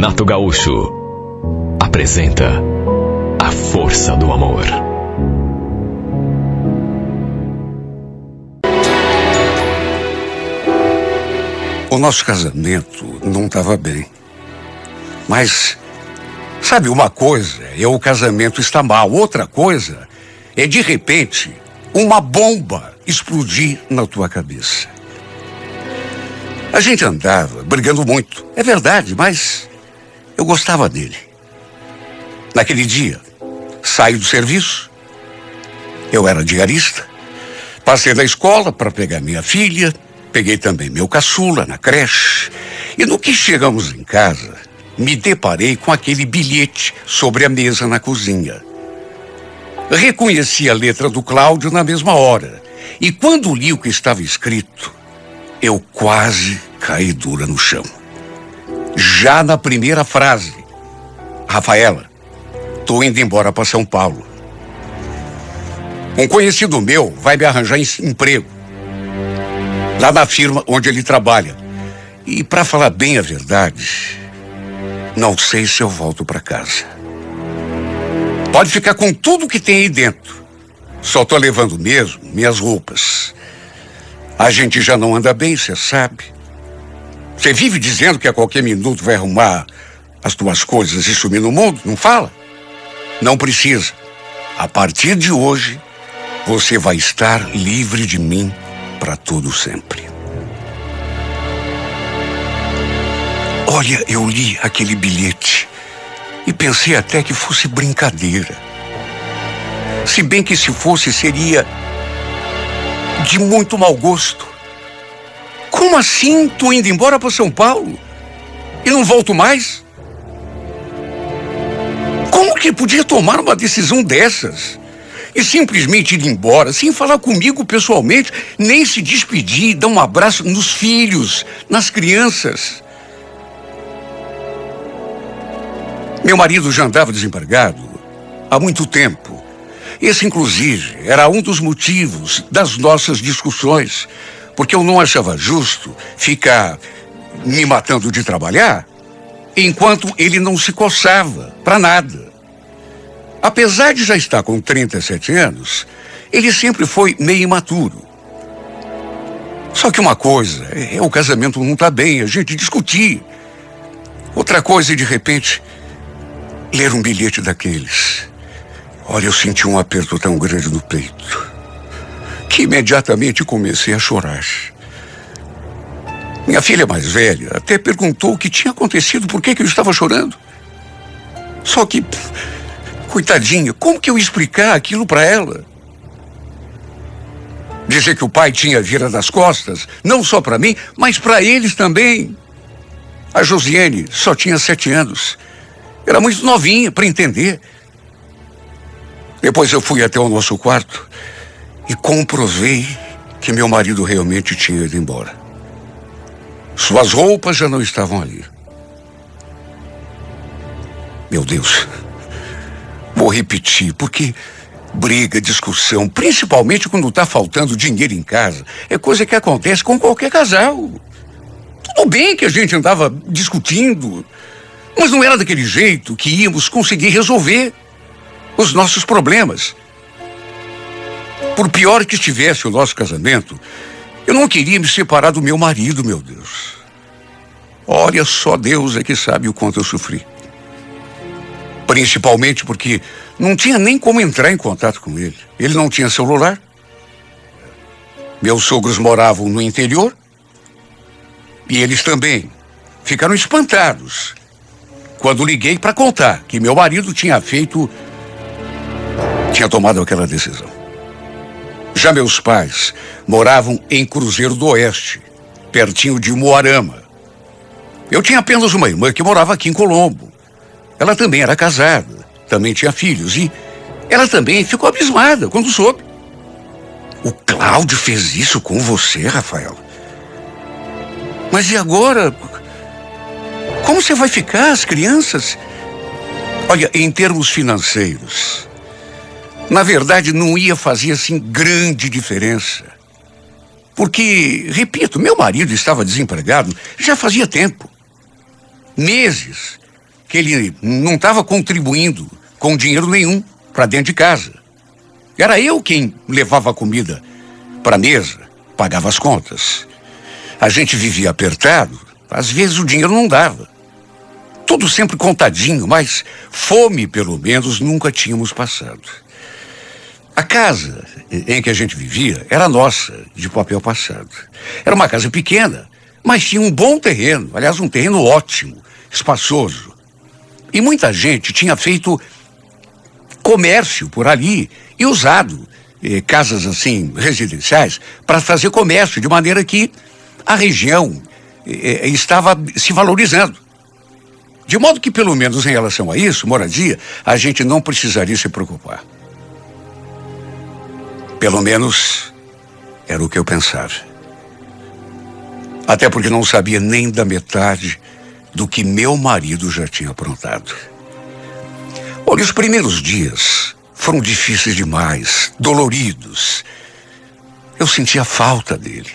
Renato Gaúcho apresenta A Força do Amor. O nosso casamento não estava bem. Mas, sabe, uma coisa é o casamento estar mal, outra coisa é, de repente, uma bomba explodir na tua cabeça. A gente andava brigando muito, é verdade, mas eu gostava dele. Naquele dia, saí do serviço, eu era diarista, passei da escola para pegar minha filha, peguei também meu caçula na creche, e no que chegamos em casa, me deparei com aquele bilhete sobre a mesa na cozinha. Reconheci a letra do Cláudio na mesma hora, e quando li o que estava escrito, eu quase caí dura no chão. Já na primeira frase: Rafaela, tô indo embora para São Paulo. Um conhecido meu vai me arranjar emprego lá na firma onde ele trabalha. E para falar bem a verdade, não sei se eu volto para casa. Pode ficar com tudo que tem aí dentro. Só tô levando mesmo minhas roupas. A gente já não anda bem, você sabe. Você vive dizendo que a qualquer minuto vai arrumar as tuas coisas e sumir no mundo, não fala? Não precisa. A partir de hoje, você vai estar livre de mim para todo sempre. Olha, eu li aquele bilhete e pensei até que fosse brincadeira. Se bem que se fosse, seria de muito mau gosto. Como assim? Tô indo embora para São Paulo e não volto mais? Como que podia tomar uma decisão dessas? E simplesmente ir embora, sem falar comigo pessoalmente, nem se despedir, dar um abraço nos filhos, nas crianças. Meu marido já andava desempregado há muito tempo. Esse, inclusive, era um dos motivos das nossas discussões, porque eu não achava justo ficar me matando de trabalhar enquanto ele não se coçava para nada. Apesar de já estar com 37 anos, ele sempre foi meio imaturo. Só que uma coisa é o casamento não tá bem, a gente discutir. Outra coisa é, de repente, ler um bilhete daqueles. Olha, eu senti um aperto tão grande no peito que imediatamente comecei a chorar. Minha filha mais velha até perguntou o que tinha acontecido, por que eu estava chorando. Só que, coitadinha, como que eu ia explicar aquilo para ela? Dizer que o pai tinha virado as costas, não só para mim, mas para eles também. A Josiane só tinha 7 anos. Era muito novinha para entender. Depois eu fui até o nosso quarto e comprovei que meu marido realmente tinha ido embora. Suas roupas já não estavam ali. Meu Deus, vou repetir, porque briga, discussão, principalmente quando está faltando dinheiro em casa, é coisa que acontece com qualquer casal. Tudo bem que a gente andava discutindo, mas não era daquele jeito que íamos conseguir resolver os nossos problemas. Por pior que estivesse o nosso casamento, eu não queria me separar do meu marido, meu Deus. Olha, só Deus é que sabe o quanto eu sofri. Principalmente porque não tinha nem como entrar em contato com ele. Ele não tinha celular. Meus sogros moravam no interior e eles também ficaram espantados quando liguei para contar que meu marido tinha tomado aquela decisão. Já meus pais moravam em Cruzeiro do Oeste, pertinho de Moarama. Eu tinha apenas uma irmã que morava aqui em Colombo. Ela também era casada, também tinha filhos e ela também ficou abismada quando soube. O Cláudio fez isso com você, Rafael? Mas e agora? Como você vai ficar, as crianças? Olha, em termos financeiros, na verdade não ia fazer assim grande diferença. Porque, repito, meu marido estava desempregado já fazia tempo. Meses. que ele não estava contribuindo com dinheiro nenhum para dentro de casa. Era eu quem levava a comida para a mesa, pagava as contas. A gente vivia apertado, às vezes o dinheiro não dava. Tudo sempre contadinho, mas fome, pelo menos, nunca tínhamos passado. A casa em que a gente vivia era nossa, de papel passado. Era uma casa pequena, mas tinha um bom terreno, aliás, um terreno ótimo, espaçoso. E muita gente tinha feito comércio por ali e usado casas assim, residenciais, para fazer comércio, de maneira que a região estava se valorizando. De modo que, pelo menos em relação a isso, moradia, a gente não precisaria se preocupar. Pelo menos era o que eu pensava. Até porque não sabia nem da metade do que meu marido já tinha aprontado. Olha, os primeiros dias foram difíceis demais, doloridos. Eu sentia falta dele.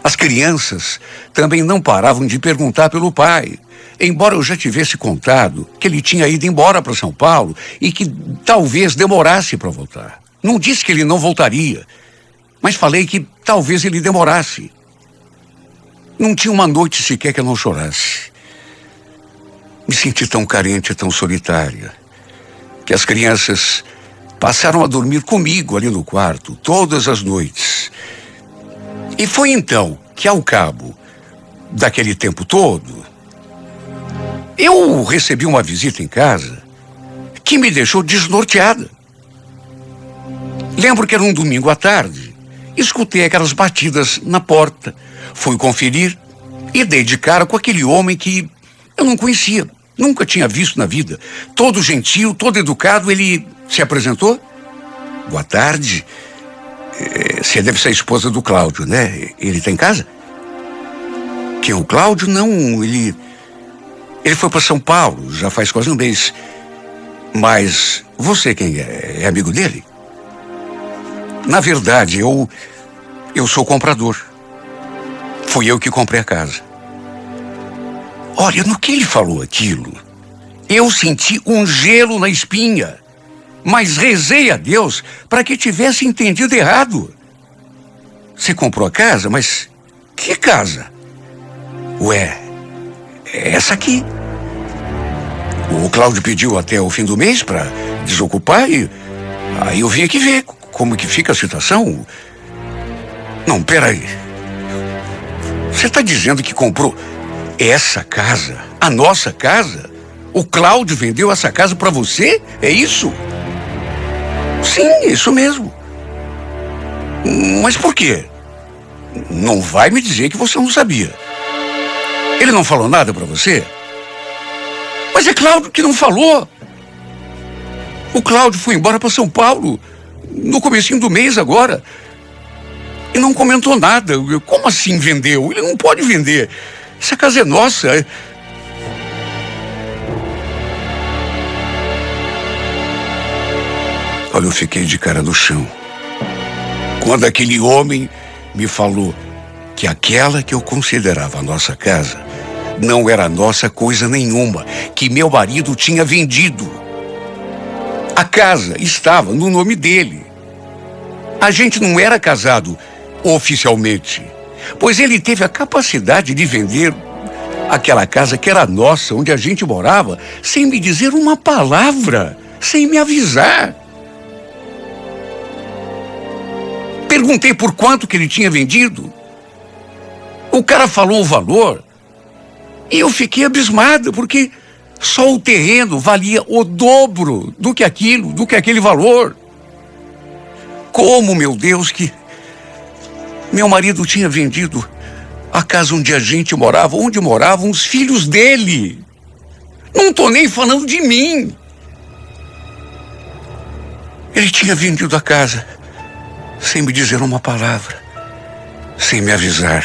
As crianças também não paravam de perguntar pelo pai, embora eu já tivesse contado que ele tinha ido embora para São Paulo e que talvez demorasse para voltar. Não disse que ele não voltaria, mas falei que talvez ele demorasse. Não tinha uma noite sequer que eu não chorasse. Me senti tão carente, tão solitária, que as crianças passaram a dormir comigo ali no quarto todas as noites. E foi então que, ao cabo daquele tempo todo, eu recebi uma visita em casa que me deixou desnorteada. Lembro que era um domingo à tarde. Escutei aquelas batidas na porta. Fui conferir e dei de cara com aquele homem que eu não conhecia. Nunca tinha visto na vida. Todo gentil, todo educado, ele se apresentou. Boa tarde. Você deve ser a esposa do Cláudio, né? Ele tá em casa? Quem é o Cláudio? Não, ele foi para São Paulo, já faz quase um mês. Mas você quem é? É amigo dele? Na verdade, eu sou comprador. Fui eu que comprei a casa. Olha, no que ele falou aquilo, eu senti um gelo na espinha, mas rezei a Deus para que tivesse entendido errado. Você comprou a casa, mas que casa? Ué, é essa aqui. O Cláudio pediu até o fim do mês para desocupar e aí eu vim aqui ver como que fica a situação. Não, peraí. Você está dizendo que comprou essa casa, a nossa casa? O Cláudio vendeu essa casa para você? É isso? Sim, isso mesmo. Mas por quê? Não vai me dizer que você não sabia. Ele não falou nada para você? Mas é claro que não falou. O Cláudio foi embora para São Paulo no comecinho do mês agora. E não comentou nada. Como assim vendeu? Ele não pode vender. Essa casa é nossa. Olha, eu fiquei de cara no chão quando aquele homem me falou que aquela que eu considerava a nossa casa não era nossa coisa nenhuma, que meu marido tinha vendido. A casa estava no nome dele. A gente não era casado oficialmente, pois ele teve a capacidade de vender aquela casa que era nossa, onde a gente morava, sem me dizer uma palavra, sem me avisar. Perguntei por quanto que ele tinha vendido. O cara falou o valor e eu fiquei abismada, porque só o terreno valia o dobro do que aquele valor. Como, meu Deus, que meu marido tinha vendido a casa onde a gente morava, onde moravam os filhos dele. Não tô nem falando de mim. Ele tinha vendido a casa sem me dizer uma palavra, sem me avisar,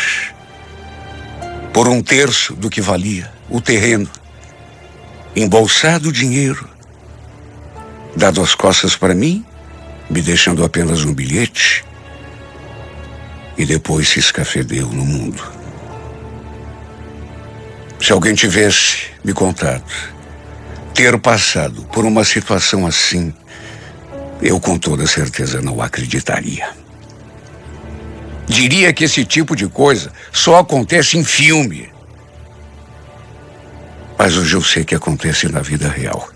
por 1/3 do que valia o terreno, embolsado o dinheiro, dado as costas para mim, me deixando apenas um bilhete, e depois se escafedeu no mundo. Se alguém tivesse me contado ter passado por uma situação assim, eu com toda certeza não acreditaria. Diria que esse tipo de coisa só acontece em filme. Mas hoje eu sei que acontece na vida real.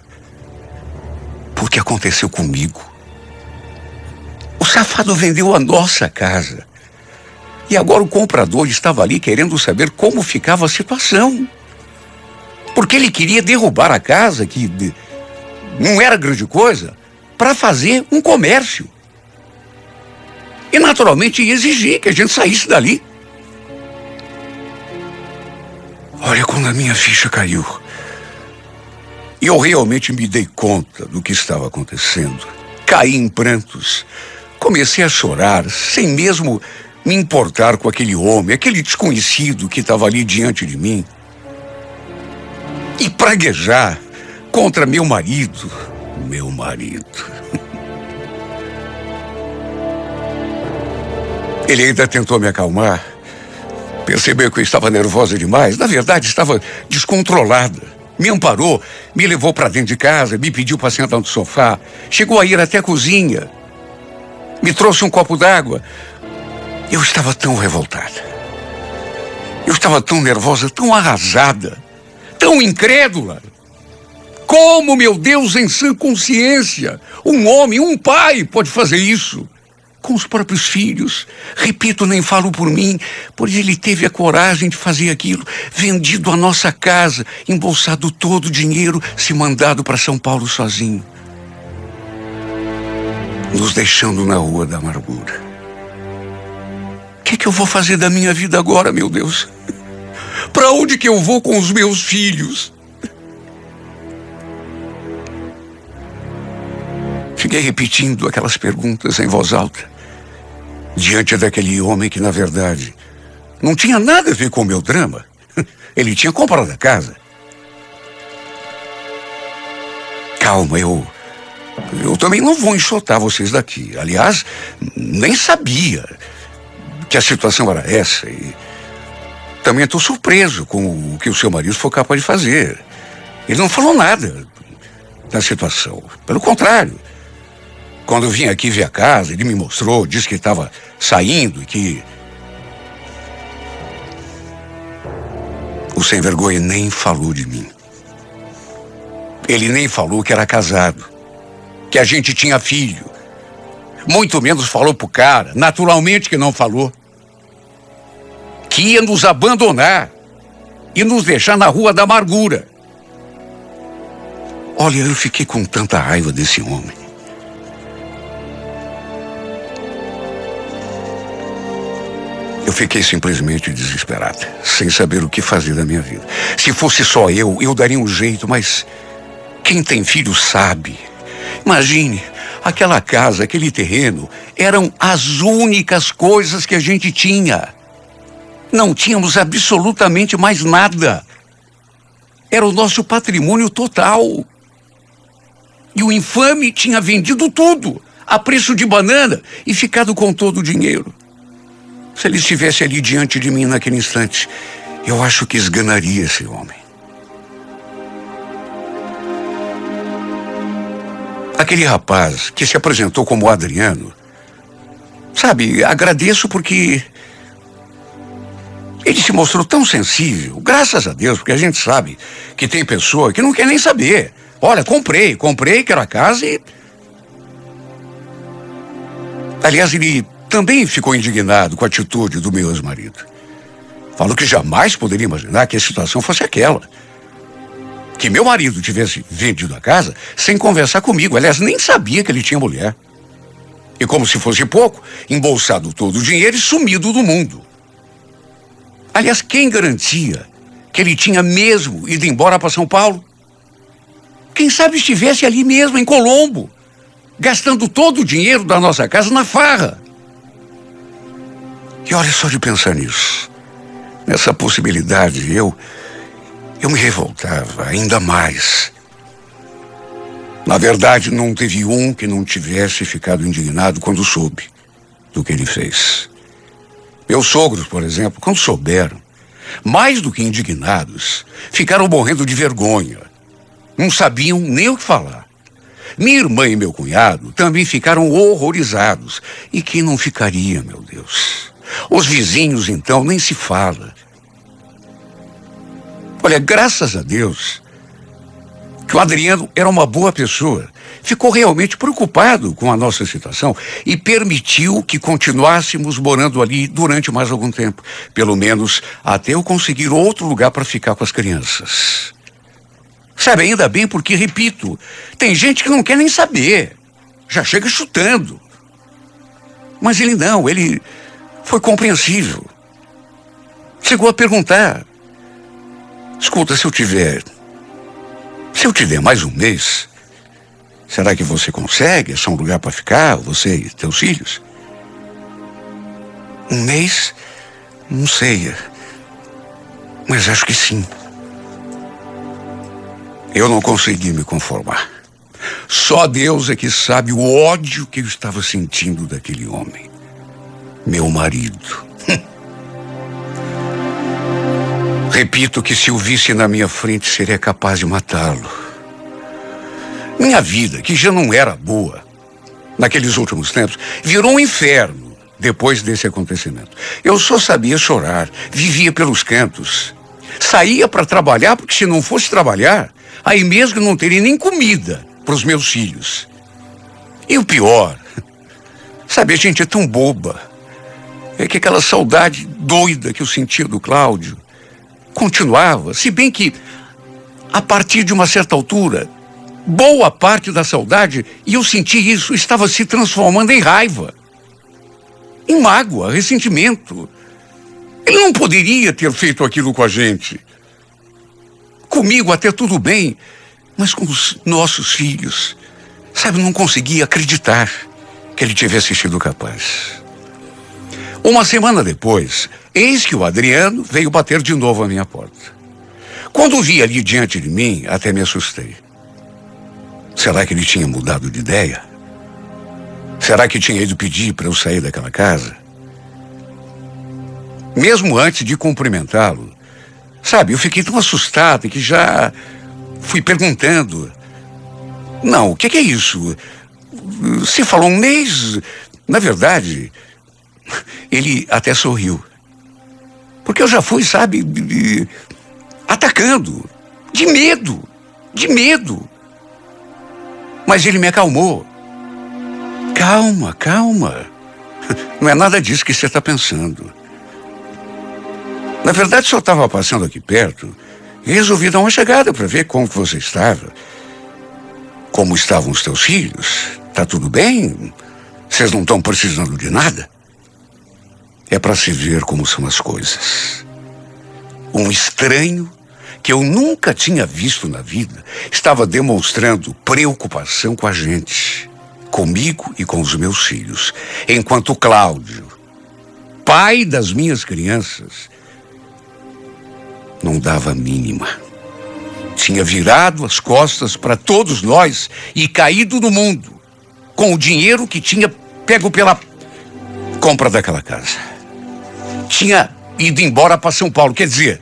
Porque aconteceu comigo. O safado vendeu a nossa casa. E agora o comprador estava ali querendo saber como ficava a situação. Porque ele queria derrubar a casa, que não era grande coisa, para fazer um comércio. E naturalmente ia exigir que a gente saísse dali. Olha, quando a minha ficha caiu, e eu realmente me dei conta do que estava acontecendo, caí em prantos, comecei a chorar, sem mesmo me importar com aquele homem, aquele desconhecido que estava ali diante de mim, e praguejar contra meu marido. Ele ainda tentou me acalmar, percebeu que eu estava nervosa demais, na verdade estava descontrolada. Me amparou, me levou para dentro de casa, me pediu para sentar no sofá, chegou a ir até a cozinha, me trouxe um copo d'água. Eu estava tão revoltada, eu estava tão nervosa, tão arrasada, tão incrédula. Como, meu Deus, em sã consciência, um homem, um pai pode fazer isso com os próprios filhos? Repito, nem falo por mim, pois ele teve a coragem de fazer aquilo, vendido a nossa casa, embolsado todo o dinheiro, se mandado para São Paulo sozinho, nos deixando na rua da amargura. O que eu vou fazer da minha vida agora, meu Deus? Para onde que eu vou com os meus filhos? Fiquei repetindo aquelas perguntas em voz alta, diante daquele homem que, na verdade, não tinha nada a ver com o meu drama. Ele tinha comprado a casa. Calma, eu também não vou enxotar vocês daqui. Aliás, nem sabia que a situação era essa. E também estou surpreso com o que o seu marido foi capaz de fazer. Ele não falou nada da situação. Pelo contrário, quando eu vim aqui ver a casa, ele me mostrou, disse que estava saindo e que... O sem vergonha nem falou de mim. Ele nem falou que era casado, que a gente tinha filho. Muito menos falou pro cara, naturalmente que não falou, que ia nos abandonar e nos deixar na rua da amargura. Olha, eu fiquei com tanta raiva desse homem. Eu fiquei simplesmente desesperada, sem saber o que fazer da minha vida. Se fosse só eu daria um jeito, mas quem tem filho sabe. Imagine, aquela casa, aquele terreno, eram as únicas coisas que a gente tinha. Não tínhamos absolutamente mais nada. Era o nosso patrimônio total. E o infame tinha vendido tudo, a preço de banana, e ficado com todo o dinheiro. Se ele estivesse ali diante de mim naquele instante, eu acho que esganaria esse homem. Aquele rapaz que se apresentou como Adriano, sabe, agradeço porque ele se mostrou tão sensível, graças a Deus, porque a gente sabe que tem pessoa que não quer nem saber. Olha, comprei, quero a casa e... Aliás, ele também ficou indignado com a atitude do meu ex-marido. Falou que jamais poderia imaginar que a situação fosse aquela. Que meu marido tivesse vendido a casa sem conversar comigo. Aliás, nem sabia que ele tinha mulher. E como se fosse pouco, embolsado todo o dinheiro e sumido do mundo. Aliás, quem garantia que ele tinha mesmo ido embora para São Paulo? Quem sabe estivesse ali mesmo, em Colombo, gastando todo o dinheiro da nossa casa na farra. E olha, só de pensar nisso, nessa possibilidade, eu me revoltava ainda mais. Na verdade, não teve um que não tivesse ficado indignado quando soube do que ele fez. Meus sogros, por exemplo, quando souberam, mais do que indignados, ficaram morrendo de vergonha. Não sabiam nem o que falar. Minha irmã e meu cunhado também ficaram horrorizados. E quem não ficaria, meu Deus? Os vizinhos, então, nem se fala. Olha, graças a Deus, que o Adriano era uma boa pessoa. Ficou realmente preocupado com a nossa situação e permitiu que continuássemos morando ali durante mais algum tempo. Pelo menos até eu conseguir outro lugar para ficar com as crianças. Sabe, ainda bem porque, repito, tem gente que não quer nem saber. Já chega chutando. Mas ele não, ele foi compreensível. Chegou a perguntar: escuta, se eu te der mais um mês, será que você consegue achar um lugar para ficar, você e teus filhos? Um mês? Não sei. Mas acho que sim. Eu não consegui me conformar. Só Deus é que sabe o ódio que eu estava sentindo daquele homem. Meu marido. Repito que se o visse na minha frente, seria capaz de matá-lo. Minha vida, que já não era boa naqueles últimos tempos, virou um inferno depois desse acontecimento. Eu só sabia chorar, vivia pelos cantos. Saía para trabalhar, porque se não fosse trabalhar, aí mesmo não teria nem comida para os meus filhos. E o pior, sabe, a gente é tão boba, é que aquela saudade doida que eu sentia do Cláudio continuava, se bem que, a partir de uma certa altura, boa parte da saudade, e eu senti isso, estava se transformando em raiva, em mágoa, ressentimento. Ele não poderia ter feito aquilo com a gente. Comigo até tudo bem, mas com os nossos filhos, sabe, não conseguia acreditar que ele tivesse sido capaz. Uma semana depois, eis que o Adriano veio bater de novo à minha porta. Quando o vi ali diante de mim, até me assustei. Será que ele tinha mudado de ideia? Será que tinha ido pedir para eu sair daquela casa? Mesmo antes de cumprimentá-lo, sabe, eu fiquei tão assustado que já fui perguntando: não, o que é isso? Você falou um mês? Na verdade, ele até sorriu. Porque eu já fui, sabe, atacando, de medo. Mas ele me acalmou. Calma. Não é nada disso que você está pensando. Na verdade, só estava passando aqui perto e resolvi dar uma chegada para ver como que você estava. Como estavam os teus filhos? Tá tudo bem? Vocês não estão precisando de nada? É para se ver como são as coisas. Um estranho que eu nunca tinha visto na vida estava demonstrando preocupação com a gente, comigo e com os meus filhos, enquanto Cláudio, pai das minhas crianças, não dava a mínima. Tinha virado as costas para todos nós e caído no mundo, com o dinheiro que tinha pego pela compra daquela casa. Tinha ido embora para São Paulo, quer dizer,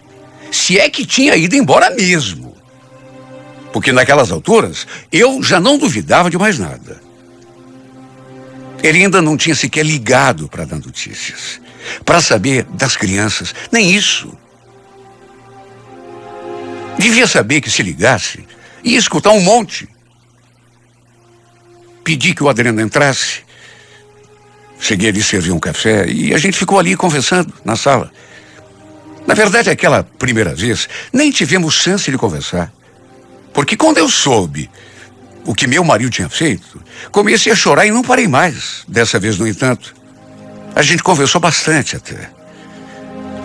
se é que tinha ido embora mesmo. Porque naquelas alturas, eu já não duvidava de mais nada. Ele ainda não tinha sequer ligado para dar notícias, para saber das crianças, nem isso. Devia saber que se ligasse, ia escutar um monte. Pedi que o Adriano entrasse. Cheguei ali, servi um café e a gente ficou ali conversando na sala. Na verdade, aquela primeira vez, nem tivemos chance de conversar. Porque quando eu soube o que meu marido tinha feito, comecei a chorar e não parei mais. Dessa vez, no entanto, a gente conversou bastante até.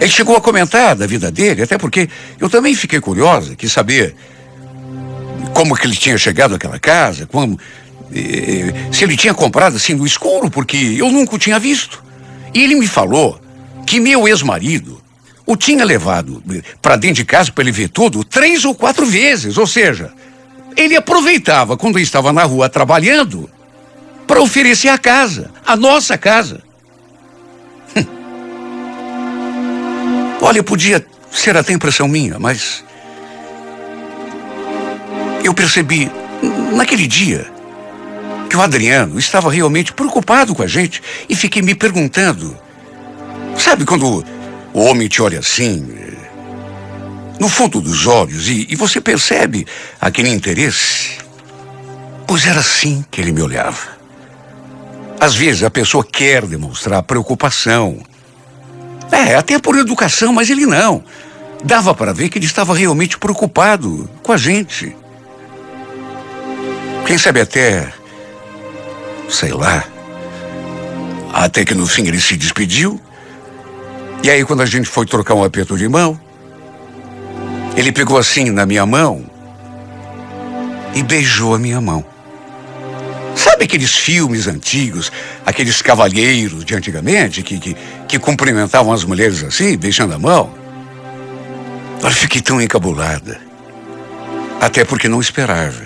Ele chegou a comentar da vida dele, até porque eu também fiquei curiosa, quis saber como que ele tinha chegado àquela casa, se ele tinha comprado assim no escuro, porque eu nunca o tinha visto. E ele me falou que meu ex-marido o tinha levado para dentro de casa para ele ver tudo 3 ou 4 vezes, ou seja, ele aproveitava quando estava na rua trabalhando para oferecer a casa, a nossa casa. Olha, podia ser até impressão minha, mas eu percebi, naquele dia, que o Adriano estava realmente preocupado com a gente e fiquei me perguntando, sabe quando o homem te olha assim, no fundo dos olhos, e você percebe aquele interesse? Pois era assim que ele me olhava. Às vezes a pessoa quer demonstrar preocupação, até por educação, mas ele não. Dava para ver que ele estava realmente preocupado com a gente. Quem sabe até, sei lá, até que no fim ele se despediu. E aí quando a gente foi trocar um aperto de mão, ele pegou assim na minha mão e beijou a minha mão. Sabe aqueles filmes antigos, aqueles cavalheiros de antigamente que cumprimentavam as mulheres assim, beijando a mão? Eu fiquei tão encabulada, até porque não esperava.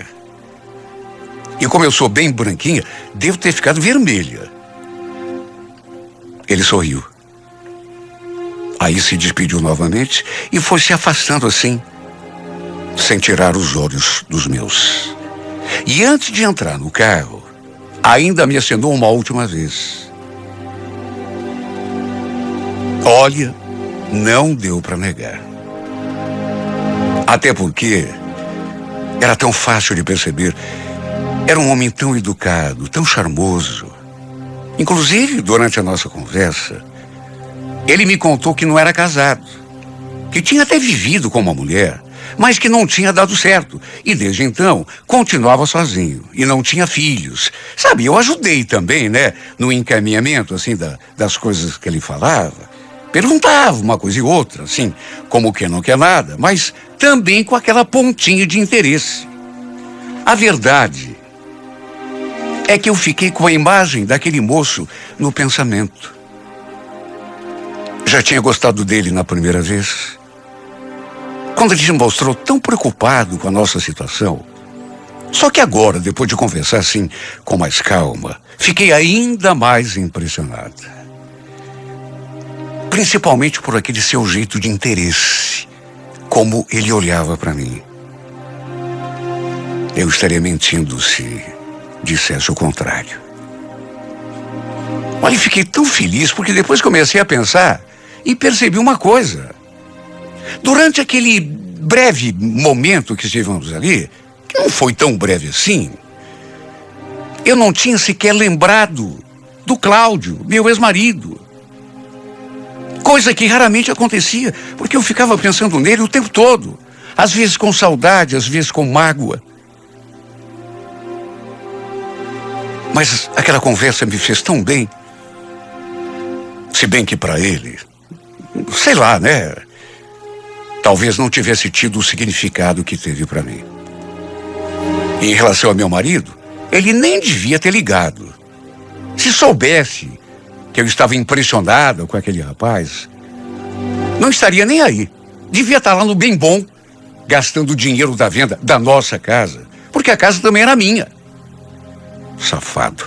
E como eu sou bem branquinha, devo ter ficado vermelha. Ele sorriu. Aí se despediu novamente e foi se afastando assim, sem tirar os olhos dos meus. E antes de entrar no carro, ainda me acenou uma última vez. Olha, não deu para negar. Até porque era tão fácil de perceber. Era um homem tão educado, tão charmoso. Inclusive, durante a nossa conversa, ele me contou que não era casado, que tinha até vivido com uma mulher, mas que não tinha dado certo. E desde então, continuava sozinho e não tinha filhos. Sabe, eu ajudei também, né, no encaminhamento, assim, das coisas que ele falava. Perguntava uma coisa e outra, assim, como quem não quer nada, mas também com aquela pontinha de interesse. A verdade é que eu fiquei com a imagem daquele moço no pensamento. Já tinha gostado dele na primeira vez. Quando ele se mostrou tão preocupado com a nossa situação. Só que agora, depois de conversar assim, com mais calma, fiquei ainda mais impressionada. Principalmente por aquele seu jeito de interesse, como ele olhava para mim. Eu estaria mentindo se dissesse o contrário. Olha, fiquei tão feliz porque depois comecei a pensar e percebi uma coisa. Durante aquele breve momento que estivemos ali, que não foi tão breve assim, eu não tinha sequer lembrado do Cláudio, meu ex-marido. Coisa que raramente acontecia, porque eu ficava pensando nele o tempo todo. Às vezes com saudade, às vezes com mágoa. Mas aquela conversa me fez tão bem. Se bem que para ele, sei lá, né? Talvez não tivesse tido o significado que teve para mim. E em relação ao meu marido, ele nem devia ter ligado. Se soubesse que eu estava impressionado com aquele rapaz, não estaria nem aí. Devia estar lá no bem bom, gastando o dinheiro da venda da nossa casa, porque a casa também era minha. Safado.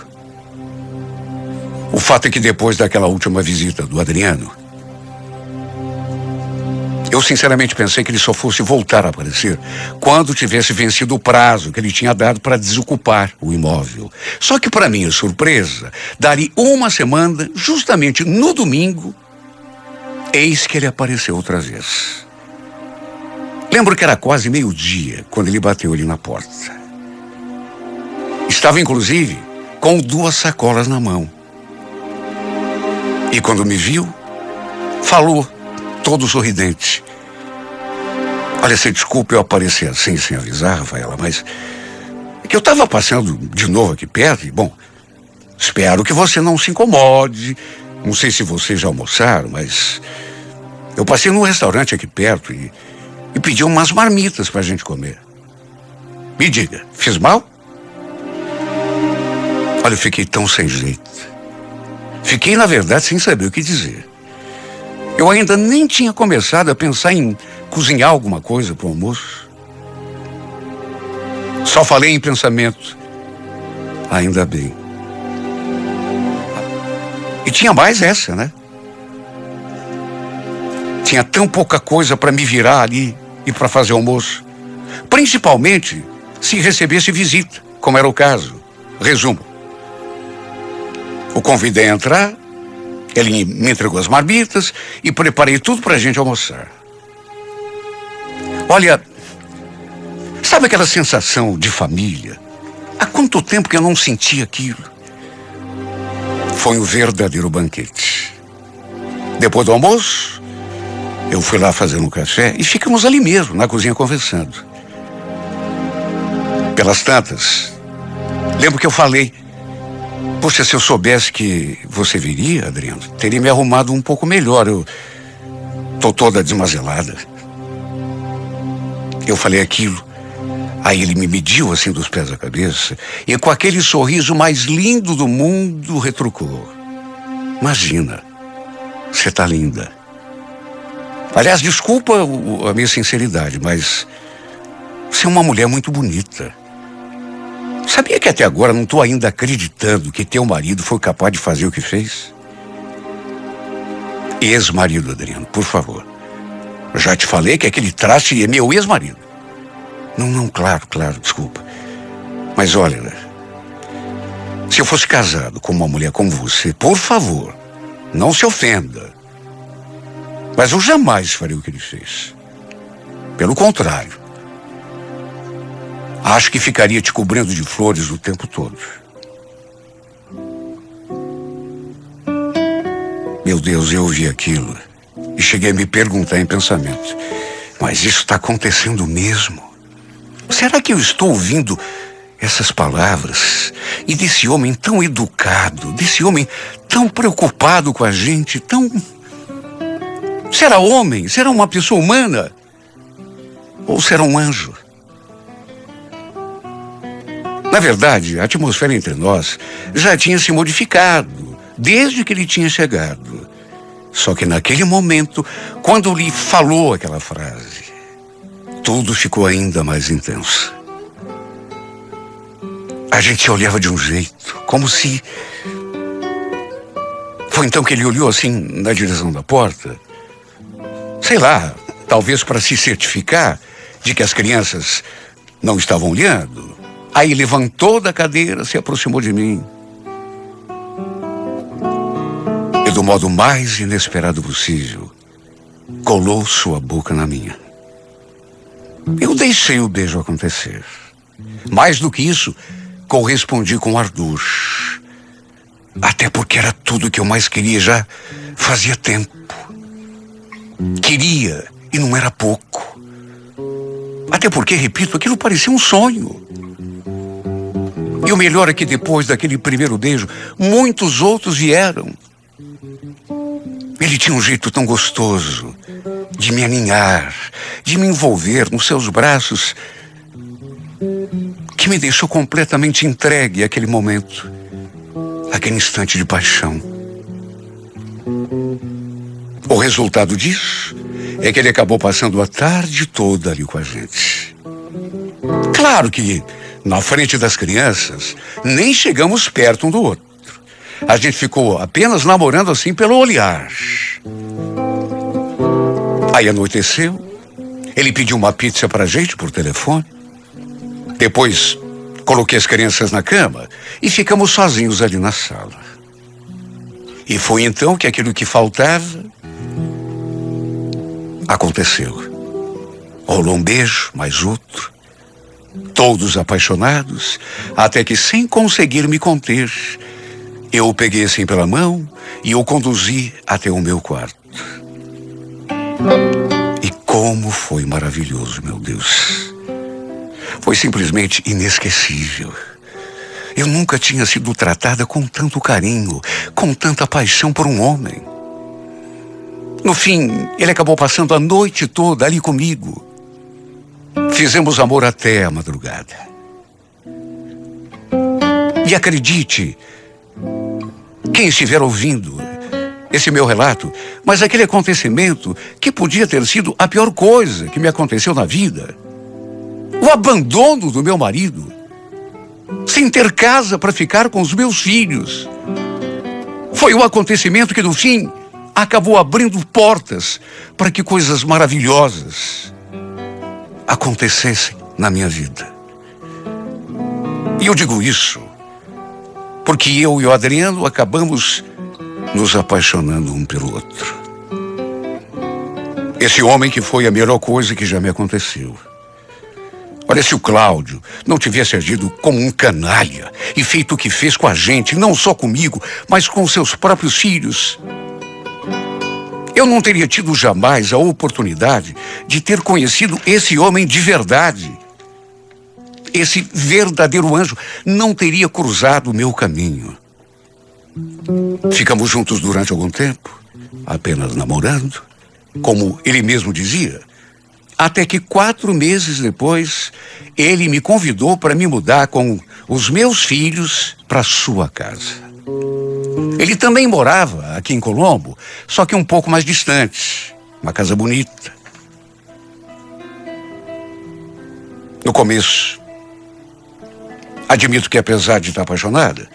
O fato é que depois daquela última visita do Adriano, eu sinceramente pensei que ele só fosse voltar a aparecer quando tivesse vencido o prazo que ele tinha dado para desocupar o imóvel. Só que, para minha surpresa, dali uma semana, justamente no domingo, eis que ele apareceu outra vez. Lembro que era quase meio-dia quando ele bateu ali na porta. Estava, inclusive, com 2 sacolas na mão. E quando me viu, falou, todo sorridente: olha, se desculpe eu aparecer assim sem avisar, Rafaela, mas é que eu estava passando de novo aqui perto e, bom, espero que você não se incomode. Não sei se vocês já almoçaram, mas eu passei num restaurante aqui perto e pedi umas marmitas pra gente comer. Me diga, fiz mal? Olha, eu fiquei tão sem jeito. Fiquei, na verdade, sem saber o que dizer. Eu ainda nem tinha começado a pensar em cozinhar alguma coisa para o almoço. Só falei em pensamento: ainda bem. E tinha mais essa, né? Tinha tão pouca coisa para me virar ali e para fazer almoço. Principalmente se recebesse visita, como era o caso. Resumo. O convidei a entrar, ele me entregou as marmitas e preparei tudo pra gente almoçar. Olha, sabe aquela sensação de família? Há quanto tempo que eu não senti aquilo? Foi um verdadeiro banquete. Depois do almoço, eu fui lá fazer um café e ficamos ali mesmo, na cozinha, conversando. Pelas tantas, lembro que eu falei: poxa, se eu soubesse que você viria, Adriano, teria me arrumado um pouco melhor. Eu tô toda desmazelada. Eu falei aquilo. Aí ele me mediu assim dos pés à cabeça e com aquele sorriso mais lindo do mundo retrucou: imagina, você tá linda. Aliás, desculpa a minha sinceridade, mas você é uma mulher muito bonita. Sabia que até agora não tô ainda acreditando que teu marido foi capaz de fazer o que fez? Ex-marido, Adriano, por favor. Eu já te falei que aquele traste é meu ex-marido. Não, claro, desculpa. Mas olha, se eu fosse casado com uma mulher como você, por favor, não se ofenda. Mas eu jamais faria o que ele fez. Pelo contrário. Acho que ficaria te cobrindo de flores o tempo todo. Meu Deus, eu ouvi aquilo e cheguei a me perguntar em pensamento: mas isso está acontecendo mesmo? Será que eu estou ouvindo essas palavras? E desse homem tão educado, desse homem tão preocupado com a gente, tão... Será homem? Será uma pessoa humana? Ou será um anjo? Na verdade, a atmosfera entre nós já tinha se modificado desde que ele tinha chegado. Só que naquele momento, quando lhe falou aquela frase, tudo ficou ainda mais intenso. A gente se olhava de um jeito, como se... Foi então que ele olhou assim na direção da porta. Sei lá, talvez para se certificar de que as crianças não estavam olhando. Aí levantou da cadeira, se aproximou de mim. E do modo mais inesperado possível, colou sua boca na minha. Eu deixei o beijo acontecer. Mais do que isso, correspondi com ardor. Até porque era tudo que eu mais queria já fazia tempo. Queria, e não era pouco. Até porque, repito, aquilo parecia um sonho. E o melhor é que depois daquele primeiro beijo, muitos outros vieram. Ele tinha um jeito tão gostoso de me aninhar, de me envolver nos seus braços, que me deixou completamente entregue àquele momento, àquele instante de paixão. O resultado disso é que ele acabou passando a tarde toda ali com a gente. Claro que, na frente das crianças, nem chegamos perto um do outro. A gente ficou apenas namorando assim pelo olhar. Aí anoiteceu, ele pediu uma pizza pra gente por telefone. Depois, coloquei as crianças na cama e ficamos sozinhos ali na sala. E foi então que aquilo que faltava aconteceu. Rolou um beijo, mais outro. Todos apaixonados, até que, sem conseguir me conter, eu o peguei assim pela mão e o conduzi até o meu quarto. E como foi maravilhoso, meu Deus. Foi simplesmente inesquecível. Eu nunca tinha sido tratada com tanto carinho, com tanta paixão por um homem. No fim, ele acabou passando a noite toda ali comigo. Fizemos amor até a madrugada. E acredite, quem estiver ouvindo esse meu relato, mas aquele acontecimento que podia ter sido a pior coisa que me aconteceu na vida, o abandono do meu marido, sem ter casa para ficar com os meus filhos, foi um acontecimento que, no fim, acabou abrindo portas para que coisas maravilhosas acontecessem na minha vida. E eu digo isso porque eu e o Adriano acabamos nos apaixonando um pelo outro. Esse homem que foi a melhor coisa que já me aconteceu. Olha, se o Cláudio não tivesse agido como um canalha e feito o que fez com a gente, não só comigo, mas com seus próprios filhos, eu não teria tido jamais a oportunidade de ter conhecido esse homem de verdade. Esse verdadeiro anjo não teria cruzado o meu caminho. Ficamos juntos durante algum tempo, apenas namorando, como ele mesmo dizia, até que 4 meses depois, ele me convidou para me mudar com os meus filhos para sua casa. Ele também morava aqui em Colombo, só que um pouco mais distante, uma casa bonita. No começo, admito que apesar de estar apaixonada,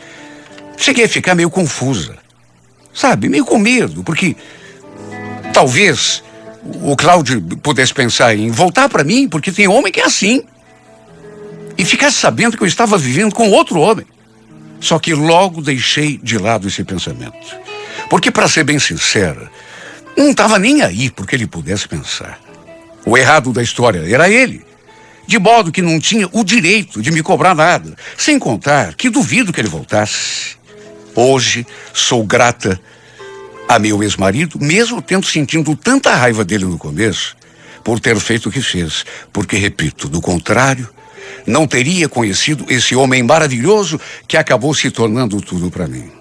cheguei a ficar meio confusa, sabe, meio com medo, porque talvez o Cláudio pudesse pensar em voltar para mim, porque tem homem que é assim, e ficasse sabendo que eu estava vivendo com outro homem. Só que logo deixei de lado esse pensamento, porque, para ser bem sincera, não estava nem aí porque ele pudesse pensar. O errado da história era ele, de modo que não tinha o direito de me cobrar nada, sem contar que duvido que ele voltasse. Hoje sou grata a meu ex-marido, mesmo tendo sentido tanta raiva dele no começo, por ter feito o que fez, porque, repito, do contrário, não teria conhecido esse homem maravilhoso que acabou se tornando tudo para mim.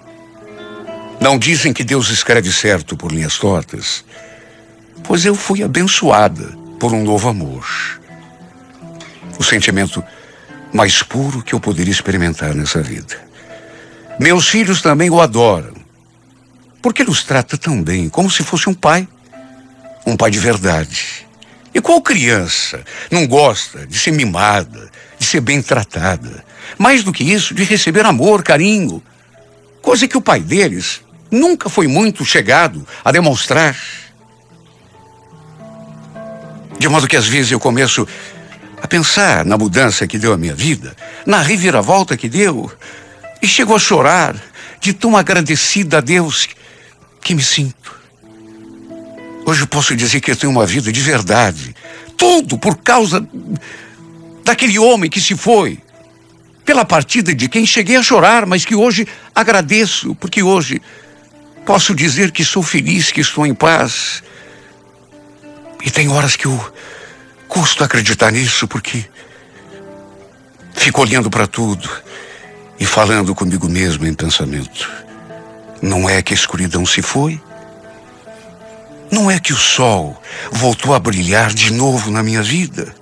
Não dizem que Deus escreve certo por linhas tortas, pois eu fui abençoada por um novo amor. O sentimento mais puro que eu poderia experimentar nessa vida. Meus filhos também o adoram, porque ele os trata tão bem, como se fosse um pai de verdade. E qual criança não gosta de ser mimada, de ser bem tratada? Mais do que isso, de receber amor, carinho, coisa que o pai deles nunca foi muito chegado a demonstrar. De modo que às vezes eu começo a pensar na mudança que deu à minha vida, na reviravolta que deu, e chego a chorar de tão agradecida a Deus que me sinto. Hoje eu posso dizer que eu tenho uma vida de verdade. Tudo por causa daquele homem que se foi. Pela partida de quem cheguei a chorar, mas que hoje agradeço, porque hoje posso dizer que sou feliz, que estou em paz. E tem horas que eu custo acreditar nisso, porque fico olhando para tudo e falando comigo mesmo em pensamento. Não é que a escuridão se foi? Não é que o sol voltou a brilhar de novo na minha vida?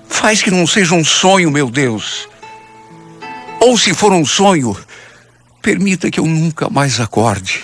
Faz que não seja um sonho, meu Deus. Ou se for um sonho, permita que eu nunca mais acorde.